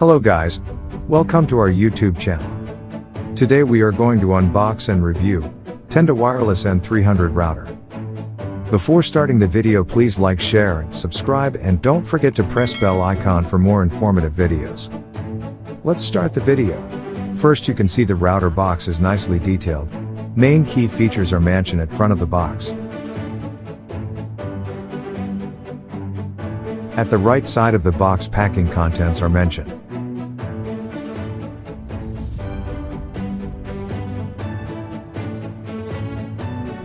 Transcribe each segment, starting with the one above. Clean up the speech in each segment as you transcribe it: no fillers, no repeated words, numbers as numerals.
Hello guys, welcome to our YouTube channel. Today we are going to unbox and review Tenda wireless N300 router. Before starting the video, please like, share and subscribe, and don't forget to press bell icon for more informative videos. Let's start the video. First, you can see the router box is nicely detailed. Main key features are mentioned at front of the box. At the right side of the box, packing contents are mentioned.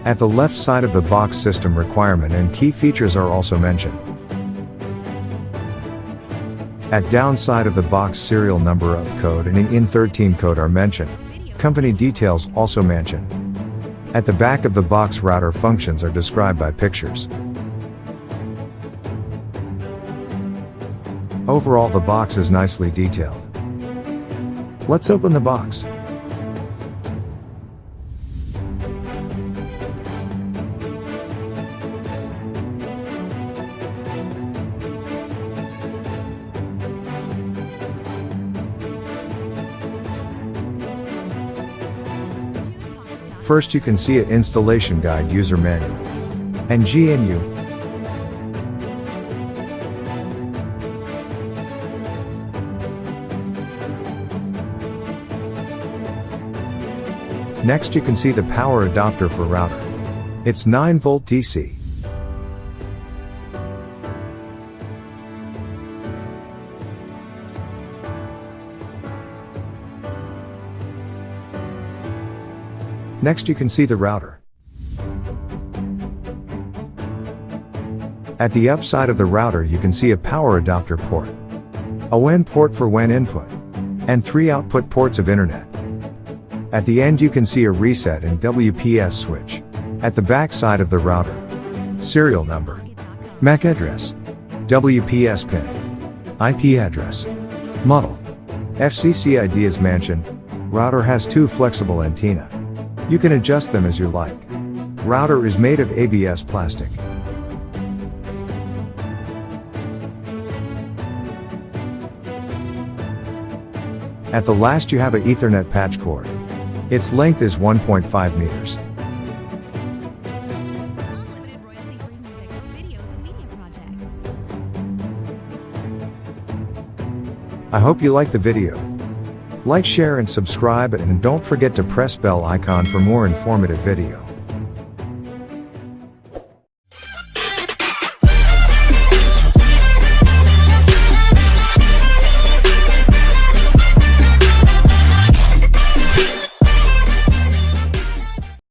At the left side of the box, system requirement and key features are also mentioned. At downside of the box, serial number of code and an N300 code are mentioned. Company details also mentioned. At the back of the box, router functions are described by pictures. Overall, the box is nicely detailed. Let's open the box. First, you can see an installation guide, user manual, and GNU. Next, you can see the power adapter for router. It's 9V DC. Next, you can see the router. At the upside of the router, you can see a power adapter port, a WAN port for WAN input, and 3 output ports of internet. At the end, you can see a reset and WPS switch. At the back side of the router, serial number, MAC address, WPS pin, IP address, model, FCC ID is mentioned. Router has 2 flexible antenna. You can adjust them as you like. Router is made of ABS plastic. At the last, you have a Ethernet patch cord. Its length is 1.5 meters. I hope you liked the video. Like, share and subscribe, and don't forget to press bell icon for more informative video.